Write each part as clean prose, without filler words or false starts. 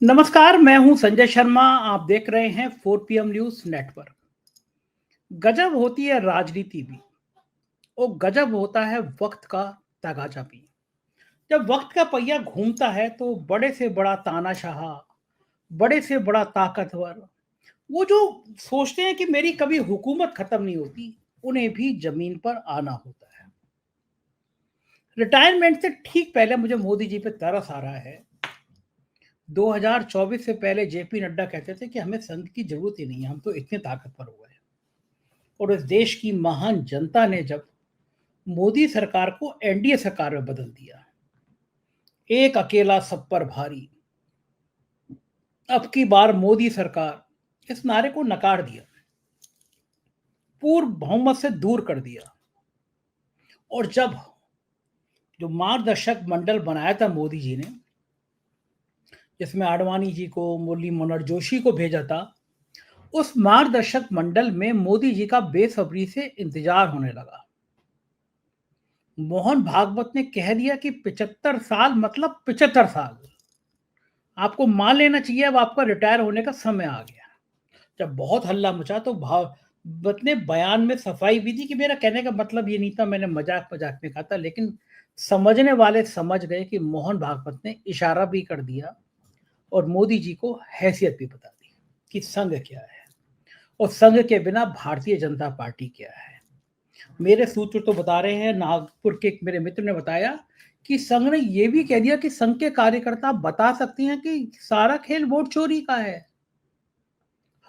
नमस्कार, मैं हूं संजय शर्मा। आप देख रहे हैं 4 PM न्यूज नेटवर्क। गजब होती है राजनीति भी और गजब होता है वक्त का तगाजा भी। जब वक्त का पहिया घूमता है तो बड़े से बड़ा तानाशाह, बड़े से बड़ा ताकतवर, वो जो सोचते हैं कि मेरी कभी हुकूमत खत्म नहीं होती, उन्हें भी जमीन पर आना होता है। रिटायरमेंट से ठीक पहले मुझे मोदी जी पे तरस आ रहा है। 2024 से पहले जेपी नड्डा कहते थे कि हमें संघ की जरूरत ही नहीं है, हम तो इतने ताकतवर हो गए। और इस देश की महान जनता ने जब मोदी सरकार को एनडीए सरकार में बदल दिया, एक अकेला सब पर भारी, अब की बार मोदी सरकार, इस नारे को नकार दिया, पूर्ण बहुमत से दूर कर दिया। और जब जो मार्गदर्शक मंडल बनाया था मोदी जी ने, जिसमें आडवाणी जी को, मुरली मनोहर जोशी को भेजा था, उस मार्गदर्शक मंडल में मोदी जी का बेसब्री से इंतजार होने लगा। मोहन भागवत ने कह दिया कि 75 साल मतलब 75 साल, आपको मान लेना चाहिए अब आपका रिटायर होने का समय आ गया। जब बहुत हल्ला मचा तो भागवत ने बयान में सफाई भी दी कि मेरा कहने का मतलब ये नहीं था, मैंने मजाक मजाक में कहा था। लेकिन समझने वाले समझ गए कि मोहन भागवत ने इशारा भी कर दिया और मोदी जी को हैसियत भी बता दी कि संघ क्या है और संघ के बिना भारतीय जनता पार्टी क्या है। मेरे सूत्र तो बता रहे हैं, नागपुर के एक मेरे मित्र ने बताया कि संघ ने यह भी कह दिया कि संघ के कार्यकर्ता बता सकते हैं कि सारा खेल वोट चोरी का है,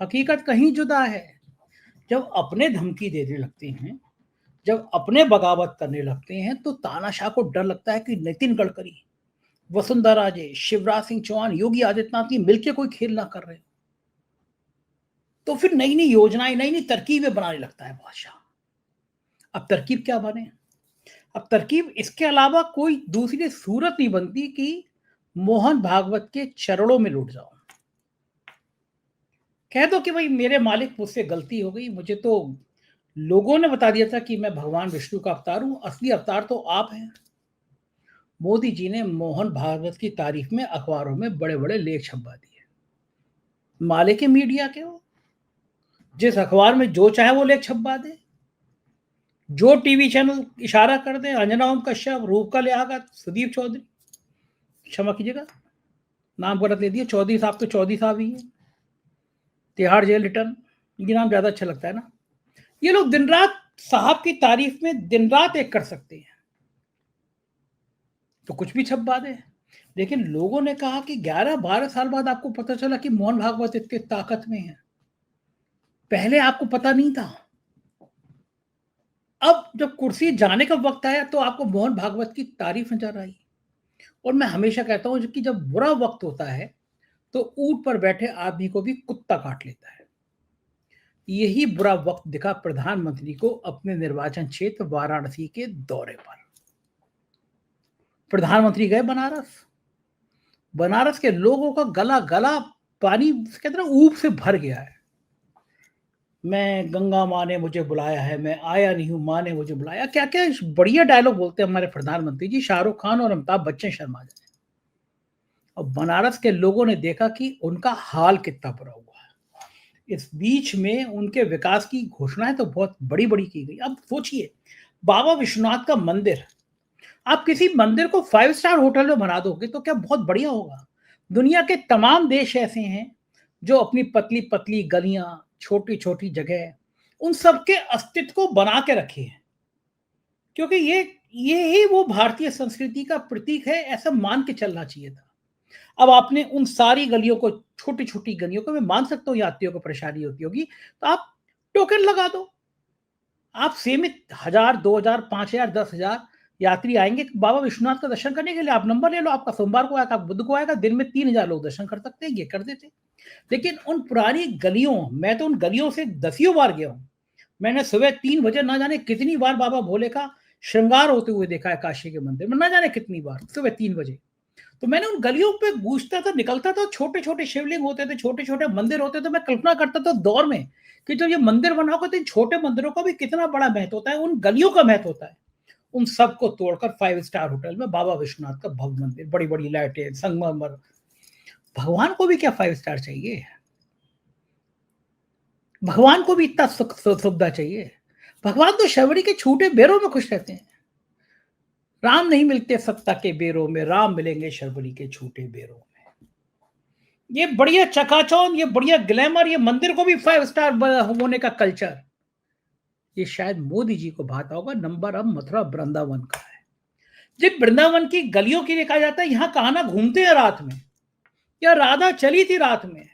हकीकत कहीं जुदा है। जब अपने धमकी देने लगते हैं, जब अपने बगावत करने लगते हैं, तो तानाशाह को डर लगता है कि नितिन गडकरी, वसुंधरा राजे, शिवराज सिंह चौहान, योगी आदित्यनाथ की मिलकर कोई खेल ना कर रहे, तो फिर नई नई योजनाएं, नई नई तरकीबें बनाने लगता है बादशाह। अब तरकीब क्या बने? अब तरकीब इसके अलावा कोई दूसरी सूरत नहीं बनती कि मोहन भागवत के चरणों में लुट जाओ, कह दो कि भाई मेरे मालिक, मुझसे गलती हो गई, मुझे तो लोगों ने बता दिया था कि मैं भगवान विष्णु का अवतार हूं, असली अवतार तो आप हैं। मोदी जी ने मोहन भागवत की तारीफ में अखबारों में बड़े बड़े लेख छपवा दिए। मालिक है मीडिया के वो, जिस अखबार में जो चाहे वो लेख छपवा दे, जो टीवी चैनल इशारा कर दे, अंजना ओम कश्यप, रूपका लिहागा, सुदीप चौधरी, क्षमा कीजिएगा नाम गलत ले दिया, चौधरी साहब तो चौधरी साहब ही है, तिहाड़ जेल रिटर्न, ये नाम ज्यादा अच्छा लगता है ना। ये लोग दिन रात साहब की तारीफ में दिन रात एक कर सकते हैं, तो कुछ भी छपवा दे। लेकिन लोगों ने कहा कि 11-12 साल बाद आपको पता चला कि मोहन भागवत इतने ताकत में है, पहले आपको पता नहीं था। अब जब कुर्सी जाने का वक्त आया तो आपको मोहन भागवत की तारीफ नजर आई। और मैं हमेशा कहता हूं कि जब बुरा वक्त होता है तो ऊंट पर बैठे आदमी को भी कुत्ता काट लेता है। यही बुरा वक्त दिखा प्रधानमंत्री को अपने निर्वाचन क्षेत्र वाराणसी के दौरे पर। प्रधानमंत्री गए बनारस, बनारस के लोगों का गला गला पानी कहते ना ऊब से भर गया है। मैं गंगा माँ ने मुझे बुलाया है, मैं आया नहीं हूं, माँ ने मुझे बुलाया, क्या क्या बढ़िया डायलॉग बोलते हैं हमारे प्रधानमंत्री जी, शाहरुख खान और अमिताभ बच्चन शर्मा जी। और बनारस के लोगों ने देखा कि उनका हाल कितना बुरा हुआ है। इस बीच में उनके विकास की घोषणाएं तो बहुत बड़ी बड़ी की गई। अब सोचिए, बाबा विश्वनाथ का मंदिर, आप किसी मंदिर को 5 स्टार होटल में बना दोगे तो क्या बहुत बढ़िया होगा। दुनिया के तमाम देश ऐसे हैं जो अपनी पतली पतली गलियां, छोटी छोटी जगह, उन सबके अस्तित्व को बना के रखे हैं, क्योंकि ये ही वो भारतीय संस्कृति का प्रतीक है, ऐसा मान के चलना चाहिए था। अब आपने उन सारी गलियों को, छोटी छोटी गलियों को, मैं मान सकता हूं यात्रियों को परेशानी होती होगी, तो आप टोकन लगा दो। आप सीमित 1000, 2000, 5000, 10,000 यात्री आएंगे बाबा विश्वनाथ का दर्शन करने के लिए। आप नंबर ले लो, आपका सोमवार को आएगा, बुध को आएगा, दिन में 3000 लोग दर्शन कर सकते हैं, ये कर देते। लेकिन उन पुरानी गलियों, मैं तो उन गलियों से दसियों बार गया हूं। मैंने सुबह 3 बजे ना जाने कितनी बार बाबा भोले का श्रृंगार होते हुए देखा है काशी के मंदिर में, ना जाने कितनी बार सुबह 3 बजे। तो मैंने उन गलियों पे गूंजता था, निकलता था, छोटे छोटे शिवलिंग होते थे, छोटे छोटे मंदिर होते थे। मैं कल्पना करता था दौर में कि जब ये मंदिर बना होगा तो इन छोटे मंदिरों का भी कितना बड़ा महत्व होता है, उन गलियों का महत्व होता है। उन सबको तोड़कर 5 स्टार होटल में बाबा विश्वनाथ का भव्य मंदिर, बड़ी बड़ी लाइटें, संगमरमर, भगवान को भी क्या 5 स्टार चाहिए? भगवान को भी इतना सुविधा चाहिए? भगवान तो शबरी के छूटे बेरों में खुश रहते हैं। राम नहीं मिलते सत्ता के बेरों में, राम मिलेंगे शबरी के छूटे बेरों में। ये बढ़िया चकाचौंध, ये बढ़िया ग्लैमर, ये मंदिर को भी 5 स्टार होने का कल्चर, ये शायद मोदी जी को भाता होगा। नंबर अब मथुरा वृंदावन का है। जब वृंदावन की गलियों के लिए कहा जाता है यहां कान्हा घूमते हैं रात में, या राधा चली थी रात में।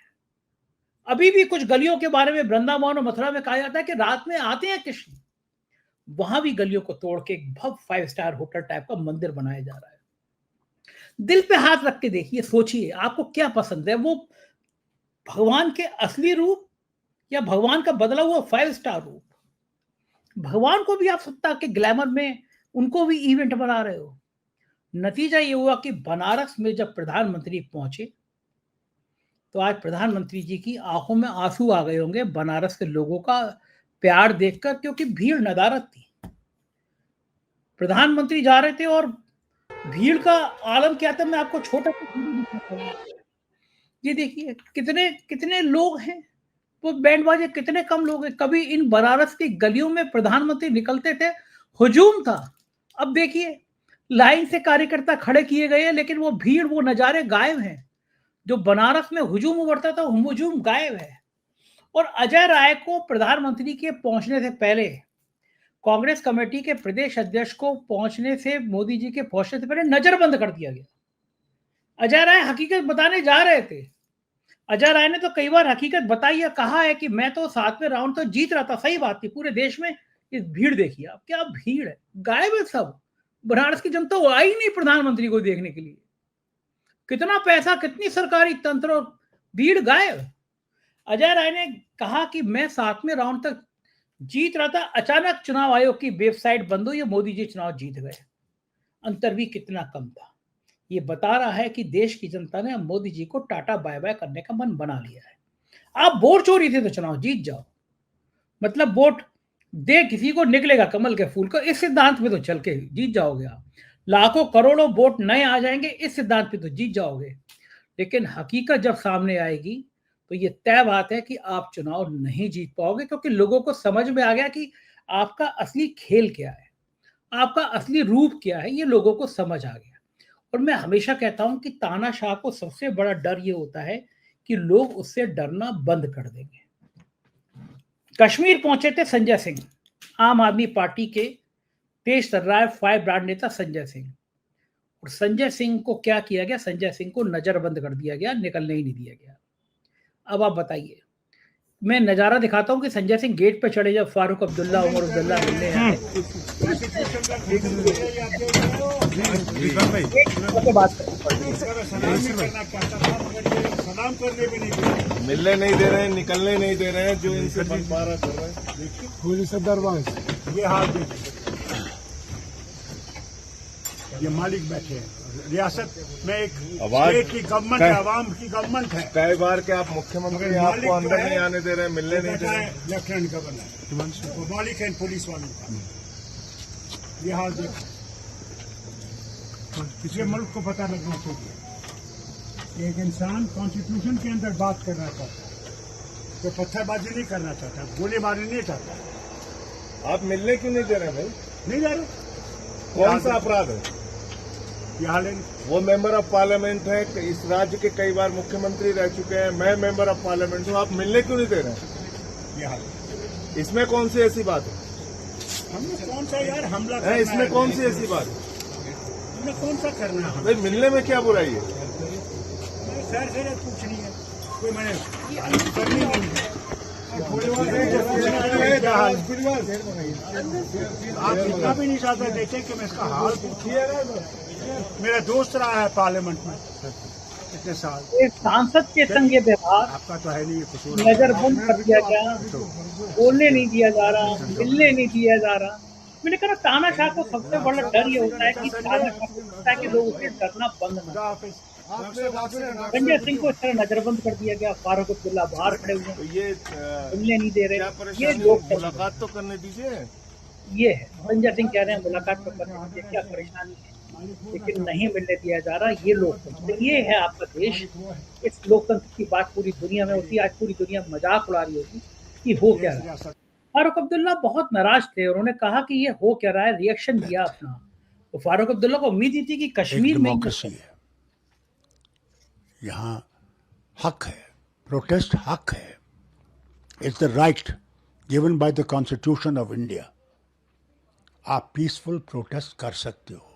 अभी भी कुछ गलियों के बारे में वृंदावन और मथुरा में कहा जाता है कि रात में आते हैं कृष्ण। वहां भी गलियों को तोड़ के एक भव्य 5 स्टार होटल टाइप का मंदिर बनाया जा रहा है। दिल पे हाथ रख के देखिए, सोचिए आपको क्या पसंद है, वो भगवान के असली रूप या भगवान का बदला हुआ 5 स्टार रूप? भगवान को भी आप सत्ता के ग्लैमर में उनको भी इवेंट बना रहे हो। नतीजा ये हुआ कि बनारस में जब प्रधानमंत्री पहुंचे तो आज प्रधानमंत्री जी की आंखों में आंसू आ गए होंगे बनारस के लोगों का प्यार देखकर, क्योंकि भीड़ नदारद थी। प्रधानमंत्री जा रहे थे और भीड़ का आलम क्या था, मैं आपको छोटा सा ये देखिए कितने कितने लोग हैं, वो बैंड बाजे कितने कम लोग हैं। कभी इन बनारस की गलियों में प्रधानमंत्री निकलते थे, हुजूम था। अब देखिए लाइन से कार्यकर्ता खड़े किए गए हैं, लेकिन वो भीड़, वो नजारे गायब हैं। जो बनारस में हुजूम उमड़ता था, हुजूम गायब है। और अजय राय को प्रधानमंत्री के पहुंचने से पहले, कांग्रेस कमेटी के प्रदेश अध्यक्ष को पहुंचने से, मोदी जी के पहुंचने से पहले नजरबंद कर दिया गया। अजय राय हकीकत बताने जा रहे थे। अजय राय ने तो कई बार हकीकत बताई है, कहा है कि मैं तो 7वें राउंड तो जीत रहा था। सही बात थी, पूरे देश में इस भीड़ देखिए आप, क्या भीड़ है, गायब है सब। बनारस की जनता वो आई नहीं प्रधानमंत्री को देखने के लिए। कितना पैसा, कितनी सरकारी तंत्र, और भीड़ गायब। अजय राय ने कहा कि मैं 7वें राउंड तक जीत रहा था, अचानक चुनाव आयोग की वेबसाइट बंद हुई, मोदी जी चुनाव जीत गए। अंतर भी कितना कम था। ये बता रहा है कि देश की जनता ने मोदी जी को टाटा बाय बाय करने का मन बना लिया है। आप वोट चोरी थे तो चुनाव जीत जाओ, मतलब वोट दे किसी को निकलेगा कमल के फूल को, इस सिद्धांत पे तो चल के जीत जाओगे आप। लाखों करोड़ों वोट नए आ जाएंगे, इस सिद्धांत पे तो जीत जाओगे। लेकिन हकीकत जब सामने आएगी तो ये तय बात है कि आप चुनाव नहीं जीत पाओगे, क्योंकि लोगों को समझ में आ गया कि आपका असली खेल क्या है, आपका असली रूप क्या है, ये लोगों को समझ आ गया। और मैं हमेशा कहता हूं कि तानाशाह को सबसे बड़ा डर ये होता है कि लोग उससे डरना बंद कर देंगे। कश्मीर पहुंचे थे संजय सिंह, आम आदमी पार्टी के तेज तर्रार फायर ब्रांड नेता संजय सिंह। और संजय सिंह को क्या किया गया? संजय सिंह को नजरबंद कर दिया गया, निकलने ही नहीं दिया गया। अब आप बताइए, मैं नजारा दिखाता हूं कि संजय सिंह गेट पे चढ़े जब फारूक अब्दुल्ला, उमर अब्दुल्ला मिलने आए। मिलने नहीं दे रहे हैं, निकलने नहीं दे रहे हैं, जो इनसे बंटवारा कर रहे हैं। देखिए पुलिस दरबार, ये हाल देखिए, ये मालिक बैठे हैं। रियासत में एक आवाज स्टेट की गवर्नमेंट है, आवाम की गवर्नमेंट है। कई बार के आप मुख्यमंत्री आपको अंदर नहीं आने दे रहे हैं, मिलने नहीं दे रहे हैं। लेफ्टिनेंट गवर्नर वो मालिक है पुलिस वालों का। ये हाल देखो, पिछले मुल्क को पता लगना चाहिए कि एक इंसान कॉन्स्टिट्यूशन के अंदर बात करना चाहता है, तो पत्थरबाजी नहीं करना चाहता, गोलीबारी नहीं चाहता। आप मिलने क्यों नहीं दे रहे हैं भाई? नहीं जा रहे, कौन सा अपराध है? ये हाल है। वो मेंबर ऑफ पार्लियामेंट है, इस राज्य के कई बार मुख्यमंत्री रह चुके हैं, मैं मेंबर ऑफ पार्लियामेंट हूँ, आप मिलने क्यों नहीं दे रहे हैं? ये हाल है। इसमें कौन सी ऐसी बात है? हमने कौन सा यार हमला है इसमें कौन सी ऐसी बात है? हमने कौन सा करना है? भाई मिलने में क्या बुराई है? खैर खैर पूछनी है, कोई मैंने करनी नहीं है। आप इतना भी नहीं चाहते देखे कि मैं इसका हाल मेरा दोस्त रहा है पार्लियामेंट में इतने साल। एक सांसद के संग ये व्यवहार, आपका तो है नहीं ये कसूर। नजरबंद कर दिया गया, बोलने नहीं दिया जा रहा, मिलने नहीं दिया जा रहा। मैंने कहा तानाशाह को सबसे बड़ा डर ये होता है कि तानाशाह को लगता है कि लोग उसे डरना बंद ना। संजय सिंह को इस तरह नजरबंद कर दिया गया, फारूक अब्दुल्ला बाहर खड़े हुए तो ये मिलने नहीं दे रहे। ये लोग मुलाकात तो करने दीजिए। ये है संजय सिंह कह रहे हैं मुलाकात तो करने दीजिए, क्या परेशानी है? लेकिन नहीं मिलने दिया जा रहा। ये लोकतंत्र, ये है आपका देश। इस लोकतंत्र की बात पूरी दुनिया में होती है। आज पूरी दुनिया मजाक उड़ा रही होती कि हो क्या रहा है। फारूक अब्दुल्ला बहुत नाराज थे। उन्होंने कहा कि ये हो क्या रहा है, रिएक्शन दिया अपना। तो फारूक अब्दुल्ला को उम्मीद ही थी कि कश्मीर में डेमोक्रेसी है, यहाँ हक है, प्रोटेस्ट हक है। It's the right given by the constitution of India. आप पीसफुल प्रोटेस्ट कर सकते हो,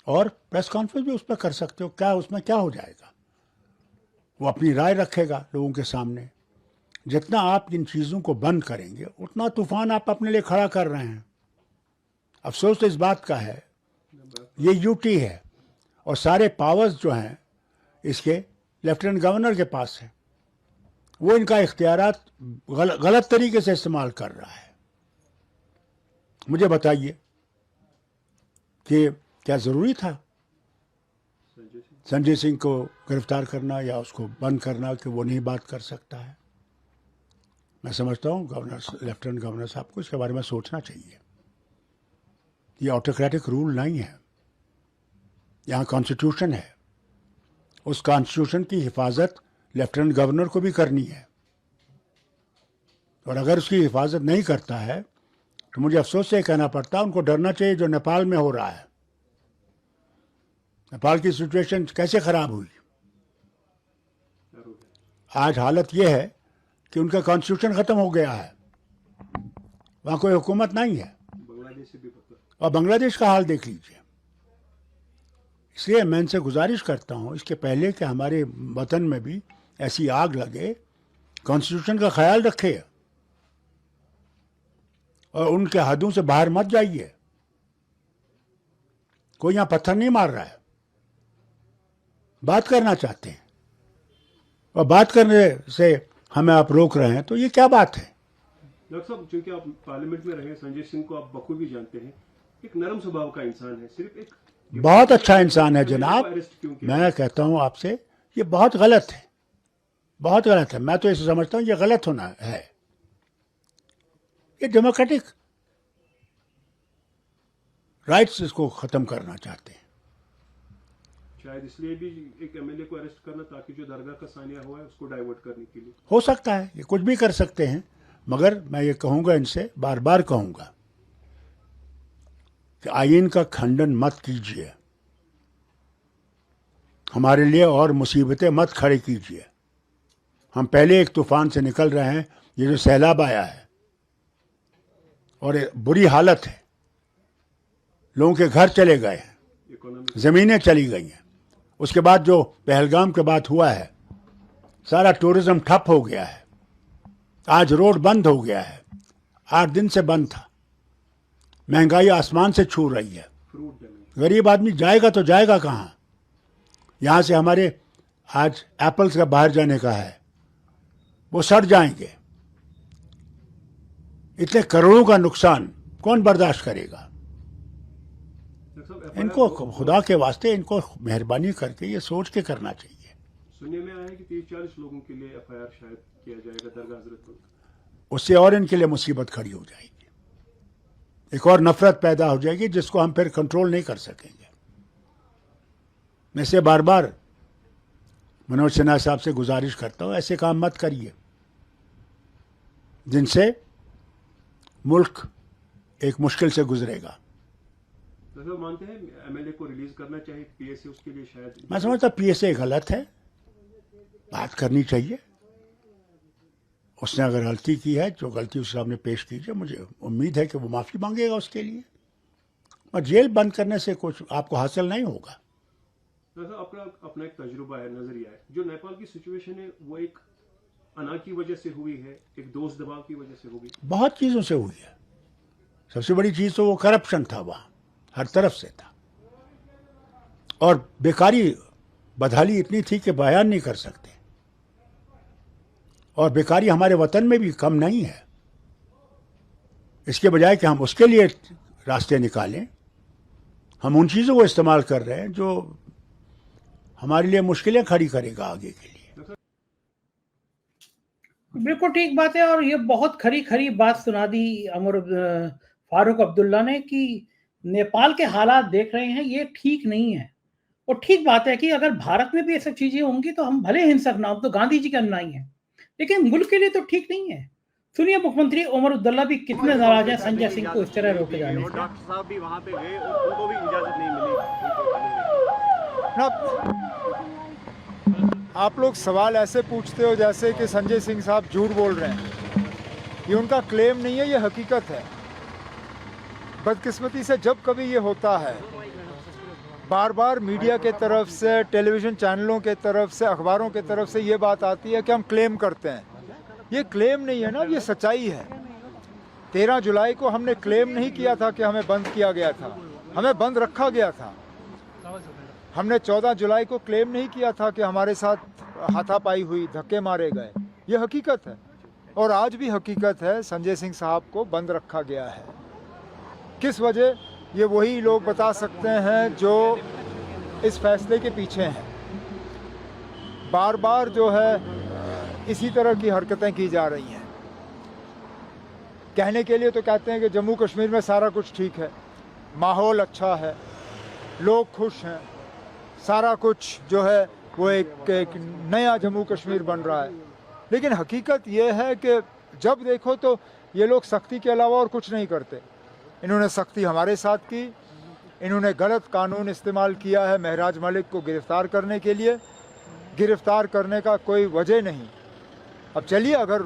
और प्रेस कॉन्फ्रेंस भी उस पर कर सकते हो। क्या उसमें क्या हो जाएगा? वो अपनी राय रखेगा लोगों के सामने। जितना आप इन चीज़ों को बंद करेंगे उतना तूफान आप अपने लिए खड़ा कर रहे हैं। अफसोस इस बात का है, ये यूटी है और सारे पावर्स जो हैं इसके लेफ्टिनेंट गवर्नर के पास है। वो इनका इख्तियारात गलत तरीके से इस्तेमाल कर रहा है। मुझे बताइए कि क्या ज़रूरी था संजय सिंह को गिरफ्तार करना या उसको बंद करना कि वो नहीं बात कर सकता है? मैं समझता हूँ लेफ्टिनेंट गवर्नर साहब को इसके बारे में सोचना चाहिए। ये ऑटोक्रेटिक रूल नहीं है, यहाँ कॉन्स्टिट्यूशन है। उस कॉन्स्टिट्यूशन की हिफाजत लेफ्टिनेंट गवर्नर को भी करनी है, और अगर उसकी हिफाजत नहीं करता है तो मुझे अफसोस से कहना पड़ता है उनको डरना चाहिए जो नेपाल में हो रहा है। नेपाल की सिचुएशन कैसे खराब हुई। आज हालत यह है कि उनका कॉन्स्टिट्यूशन खत्म हो गया है, वहाँ कोई हुकूमत नहीं है। और बांग्लादेश का हाल देख लीजिए। इसलिए मैं इनसे गुजारिश करता हूँ, इसके पहले कि हमारे वतन में भी ऐसी आग लगे, कॉन्स्टिट्यूशन का ख्याल रखे और उनके हदों से बाहर मत जाइए। कोई यहाँ पत्थर नहीं मार रहा है, बात करना चाहते हैं, और बात करने से हमें आप रोक रहे हैं, तो ये क्या बात है? डॉक्टर साहब, चूंकि आप पार्लियामेंट में रहे, संजय सिंह को आप बखूबी जानते हैं, एक नरम स्वभाव का इंसान है, सिर्फ एक बहुत अच्छा इंसान है जनाब। मैं कहता हूं आपसे, ये बहुत गलत है, बहुत गलत है। मैं तो इसे समझता हूं ये गलत होना है। ये डेमोक्रेटिक राइट्स इसको खत्म करना चाहते हैं। शायद इसलिए भी एक एमएलए को अरेस्ट करना, ताकि जो दरगाह का सानिया हुआ है उसको डाइवर्ट करने के लिए। हो सकता है, ये कुछ भी कर सकते हैं, मगर मैं ये कहूंगा, इनसे बार बार कहूंगा कि आईन का खंडन मत कीजिए, हमारे लिए और मुसीबतें मत खड़ी कीजिए। हम पहले एक तूफान से निकल रहे हैं, ये जो सैलाब आया है और बुरी हालत है, लोगों के घर चले गए हैं, ज़मीनें चली गई हैं। उसके बाद जो पहलगाम के बाद हुआ है, सारा टूरिज्म ठप हो गया है। आज रोड बंद हो गया है, 8 दिन से बंद था। महंगाई आसमान से छू रही है। गरीब आदमी जाएगा तो जाएगा कहाँ? यहाँ से हमारे आज एप्पल्स का बाहर जाने का है, वो सड़ जाएंगे। इतने करोड़ों का नुकसान कौन बर्दाश्त करेगा? इनको खुदा के वास्ते, इनको मेहरबानी करके ये सोच के करना चाहिए। सुनने में आया है कि 30-40 लोगों के लिए एफआईआर शायद किया जाएगा दरगाह हजरत पर। उससे और इनके लिए मुसीबत खड़ी हो जाएगी, एक और नफरत पैदा हो जाएगी जिसको हम फिर कंट्रोल नहीं कर सकेंगे। मैं से बार बार मनोज सिन्हा साहब से गुजारिश करता हूँ, ऐसे काम मत करिए जिनसे मुल्क एक मुश्किल से गुजरेगा। तो मानते हैं एमएलए को रिलीज करना चाहिए पीएसए, उसके लिए शायद? मैं समझता पीएसए गलत है, बात करनी चाहिए। उसने अगर गलती की है, जो गलती उसके सामने पेश कीजिए, मुझे उम्मीद है कि वो माफ़ी मांगेगा उसके लिए। और जेल बंद करने से कुछ आपको हासिल नहीं होगा। आपका अपना एक तजुर्बा है, नजरिया है। जो नेपाल की सिचुएशन है वो एक अना की वजह से हुई है, एक दोस्त दबाव की वजह से हुई, बहुत चीज़ों से हुई है। सबसे बड़ी चीज़ तो वो करप्शन था, वहाँ हर तरफ से था, और बेकारी बदहाली इतनी थी कि बयान नहीं कर सकते। और बेकारी हमारे वतन में भी कम नहीं है। इसके बजाय कि हम उसके लिए रास्ते निकालें, हम उन चीज़ों को इस्तेमाल कर रहे हैं जो हमारे लिए मुश्किलें खड़ी करेगा आगे के लिए। बिल्कुल ठीक बात है। और ये बहुत खरी खरी बात सुना दी फारूक अब्दुल्ला ने कि नेपाल के हालात देख रहे हैं, ये ठीक नहीं है। और ठीक बात है कि अगर भारत में भी ये सब चीजें होंगी तो हम भले हिंसक ना हो, तो गांधी जी के अनुयायी हैं, लेकिन मुल्क के लिए तो ठीक नहीं है। सुनिए मुख्यमंत्री उमर अब्दुल्ला भी कितने नाराज हैं संजय सिंह को इस तरह रोके जाने और से। डॉक्टर साहब भी वहां पे गए और उनको भी इजाजत नहीं मिली। आप लोग सवाल ऐसे पूछते हो जैसे कि संजय सिंह साहब झूठ बोल रहे हैं। ये उनका क्लेम नहीं है, ये हकीकत है। बदकिस्मती से जब कभी ये होता है, बार बार मीडिया के तरफ से, टेलीविज़न चैनलों के तरफ से, अखबारों के तरफ से ये बात आती है कि हम क्लेम करते हैं। ये क्लेम नहीं है ना, ये सच्चाई है। 13 जुलाई को हमने क्लेम नहीं किया था कि हमें बंद किया गया था, हमें बंद रखा गया था। हमने 14 जुलाई को क्लेम नहीं किया था कि हमारे साथ हाथापाई हुई, धक्के मारे गए। ये हकीकत है और आज भी हकीकत है, संजय सिंह साहब को बंद रखा गया है। किस वजह, ये वही लोग बता सकते हैं जो इस फैसले के पीछे हैं। बार बार जो है इसी तरह की हरकतें की जा रही हैं। कहने के लिए तो कहते हैं कि जम्मू कश्मीर में सारा कुछ ठीक है, माहौल अच्छा है, लोग खुश हैं, सारा कुछ जो है वो एक नया जम्मू कश्मीर बन रहा है। लेकिन हकीकत ये है कि जब देखो तो ये लोग सख्ती के अलावा और कुछ नहीं करते। इन्होंने सख्ती हमारे साथ की, इन्होंने गलत कानून इस्तेमाल किया है महराज मलिक को गिरफ्तार करने के लिए। गिरफ्तार करने का कोई वजह नहीं। अब चलिए, अगर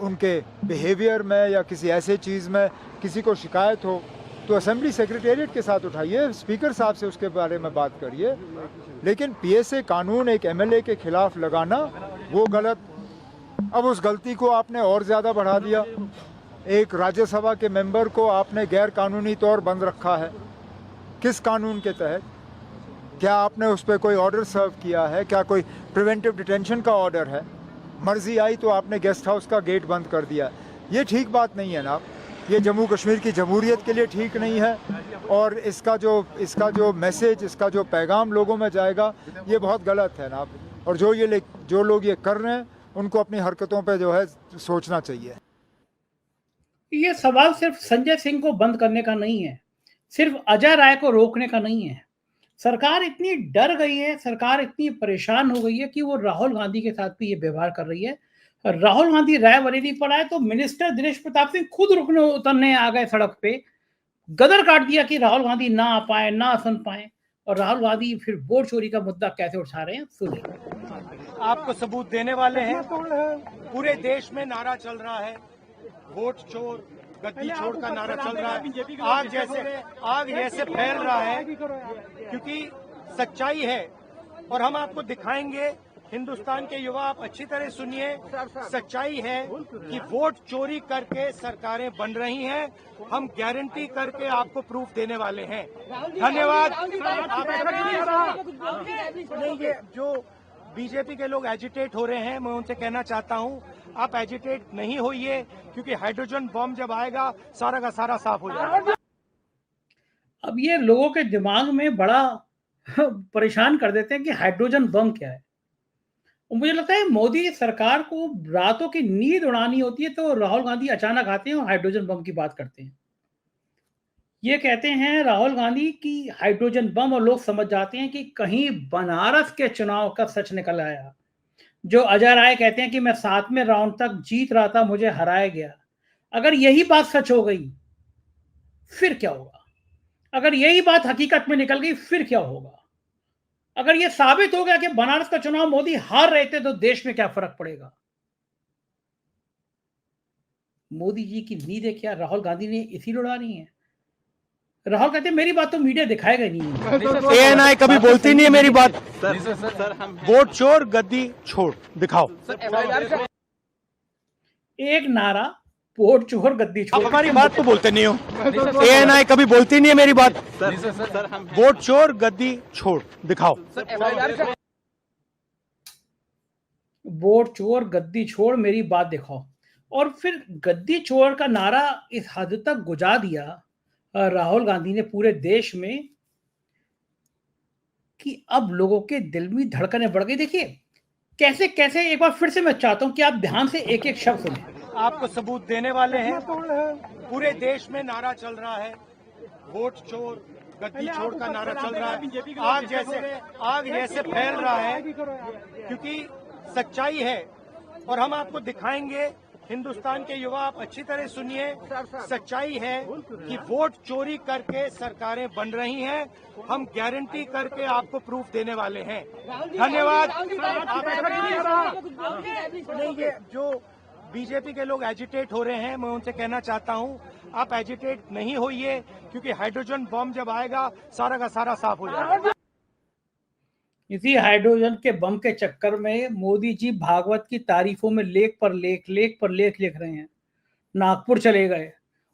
उनके बिहेवियर में या किसी ऐसे चीज़ में किसी को शिकायत हो तो असेंबली सेक्रेटेरिएट के साथ उठाइए, स्पीकर साहब से उसके बारे में बात करिए। लेकिन पीएसए कानून एक एमएलए के खिलाफ लगाना वो गलत। अब उस गलती को आपने और ज़्यादा बढ़ा दिया। एक राज्यसभा के मेंबर को आपने गैर कानूनी तौर बंद रखा है। किस कानून के तहत? क्या आपने उस पर कोई ऑर्डर सर्व किया है? क्या कोई प्रिवेंटिव डिटेंशन का ऑर्डर है? मर्जी आई तो आपने गेस्ट हाउस का गेट बंद कर दिया। ये ठीक बात नहीं है ना। ये जम्मू कश्मीर की जमहूरियत के लिए ठीक नहीं है और इसका जो मैसेज, इसका जो पैगाम लोगों में जाएगा, ये बहुत गलत है ना। और जो लोग ये कर रहे हैं उनको अपनी हरकतों पे जो है सोचना चाहिए। ये सवाल सिर्फ संजय सिंह को बंद करने का नहीं है, सिर्फ अजय राय को रोकने का नहीं है। सरकार इतनी डर गई है, सरकार इतनी परेशान हो गई है कि वो राहुल गांधी के साथ भी ये व्यवहार कर रही है। राहुल गांधी रायबरेली पर आए तो मिनिस्टर दिनेश प्रताप सिंह खुद उतरने आ गए सड़क पे, गदर काट दिया कि राहुल गांधी ना आ पाए, ना सुन पाए। और राहुल गांधी फिर वोट चोरी का मुद्दा कैसे उठा रहे हैं, सुनिए। आपको सबूत देने वाले हैं। पूरे देश में नारा चल रहा है, वोट चोर, गद्दी छोड़ का नारा चल रहा है। आग जैसे फैल रहा है, क्योंकि सच्चाई है। और हम आपको दिखाएंगे, हिंदुस्तान के युवा आप अच्छी तरह सुनिए, सच्चाई है कि वोट चोरी करके सरकारें बन रही हैं। हम गारंटी करके आपको प्रूफ देने वाले हैं। धन्यवाद। नहीं, ये जो बीजेपी के लोग एजिटेट हो रहे हैं, मैं उनसे कहना चाहता हूं, आप एजिटेट नहीं होइए, क्योंकि हाइड्रोजन बम जब आएगा सारा का सारा साफ हो जाएगा। अब ये लोगों के दिमाग में बड़ा परेशान कर देते हैं कि हाइड्रोजन बम क्या है। और मुझे लगता है मोदी सरकार को रातों की नींद उड़ानी होती है तो राहुल गांधी अचानक आते हैं और हाइड्रोजन बम की बात करते हैं। ये कहते हैं राहुल गांधी की हाइड्रोजन बम, और लोग समझ जाते हैं कि कहीं बनारस के चुनाव का सच निकल आया। जो अजय राय कहते हैं कि मैं 7वें राउंड तक जीत रहा था, मुझे हराया गया। अगर यही बात सच हो गई फिर क्या होगा? अगर यही बात हकीकत में निकल गई फिर क्या होगा? अगर यह साबित हो गया कि बनारस का चुनाव मोदी हार रहे थे तो देश में क्या फर्क पड़ेगा? मोदी जी की नींदें क्या राहुल गांधी ने इसीलिए उड़ानी है? राहुल कहते हैं मेरी बात तो मीडिया दिखाएगा नहीं। एएनआई कभी बोलती नहीं है मेरी बात। वोट चोर, गद्दी छोड़, दिखाओ एक नारा, वोट चोर गद्दी छोड़। आप हमारी बात तो बोलते नहीं हो। एएनआई कभी बोलती नहीं है मेरी बात। वोट चोर, गद्दी छोड़, दिखाओ। वोट चोर, गद्दी छोड़, मेरी बात दिखाओ। और फिर गद्दी छोड़ का नारा इस हद तक गुजा दिया राहुल गांधी ने पूरे देश में कि अब लोगों के दिल में धड़कनें बढ़ गई। देखिए कैसे कैसे, एक बार फिर से मैं चाहता हूं कि आप ध्यान से एक एक शब्द सुनें। आपको सबूत देने वाले हैं। पूरे देश में नारा चल रहा है, वोट चोर गद्दी चोर का नारा चल रहा है, आग जैसे फैल रहा है, क्योंकि सच्चाई है और हम आपको दिखाएंगे। हिंदुस्तान के युवा, आप अच्छी तरह सुनिए, सच्चाई है कि वोट चोरी करके सरकारें बन रही हैं। हम गारंटी करके आपको प्रूफ देने वाले हैं। धन्यवाद। नहीं, ये जो बीजेपी के लोग एजिटेट हो रहे हैं, मैं उनसे कहना चाहता हूं, आप एजिटेट नहीं होइए, क्योंकि हाइड्रोजन बम जब आएगा सारा का सारा साफ हो जाएगा। इसी हाइड्रोजन के बम के चक्कर में मोदी जी भागवत की तारीफों में लेख पर लेख लिख रहे हैं। नागपुर चले गए।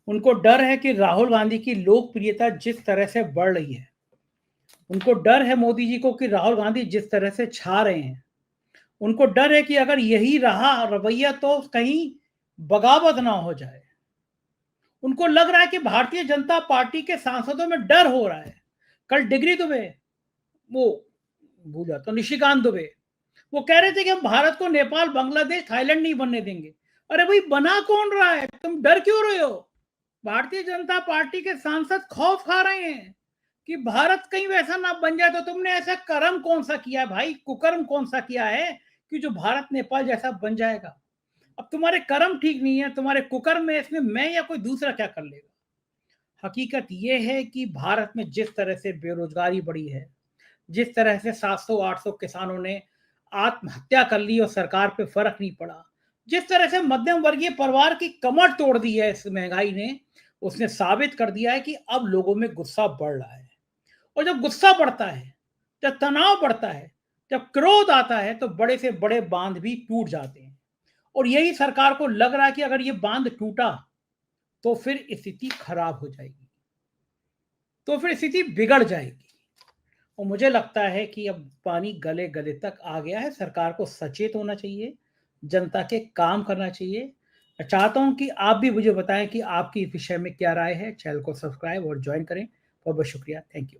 उनको डर है कि राहुल गांधी की लोकप्रियता जिस तरह से बढ़ रही है, उनको डर है मोदी जी को कि राहुल गांधी जिस तरह से छा रहे हैं, उनको डर है कि अगर यही रहा रवैया तो कहीं बगावत ना हो जाए। उनको लग रहा है कि भारतीय जनता पार्टी के सांसदों में डर हो रहा है। कल डिग्री दुबे, वो भूल जाता, निशिकांत दुबे, वो कह रहे थे कि हम भारत को नेपाल, बांग्लादेश, थाईलैंड नहीं बनने देंगे। अरे भाई, बना कौन रहा है? तुम डर क्यों रहे हो? भारतीय जनता पार्टी के सांसद खौफ खा रहे हैं कि भारत कहीं वैसा ना बन जाए। तो तुमने ऐसा कर्म कौन सा किया भाई, कुकर्म कौन सा किया है कि जो भारत नेपाल जैसा बन जाएगा? अब तुम्हारे कर्म ठीक नहीं है, तुम्हारे कुकर्म में इसमें मैं या कोई दूसरा क्या कर लेगा? हकीकत यह है कि भारत में जिस तरह से बेरोजगारी बढ़ी है, जिस तरह से 700-800 किसानों ने आत्महत्या कर ली और सरकार पे फर्क नहीं पड़ा, जिस तरह से मध्यम वर्गीय परिवार की कमर तोड़ दी है इस महंगाई ने, उसने साबित कर दिया है कि अब लोगों में गुस्सा बढ़ रहा है। और जब गुस्सा बढ़ता है, जब तनाव बढ़ता है, जब क्रोध आता है, तो बड़े से बड़े बांध भी टूट जाते हैं। और यही सरकार को लग रहा है कि अगर ये बांध टूटा तो फिर स्थिति खराब हो जाएगी, तो फिर स्थिति बिगड़ जाएगी। और मुझे लगता है कि अब पानी गले गले तक आ गया है। सरकार को सचेत होना चाहिए, जनता के काम करना चाहिए। मैं चाहता हूं कि आप भी मुझे बताएं कि आपकी इस विषय में क्या राय है। चैनल को सब्सक्राइब और ज्वाइन करें। बहुत बहुत शुक्रिया। Thank you.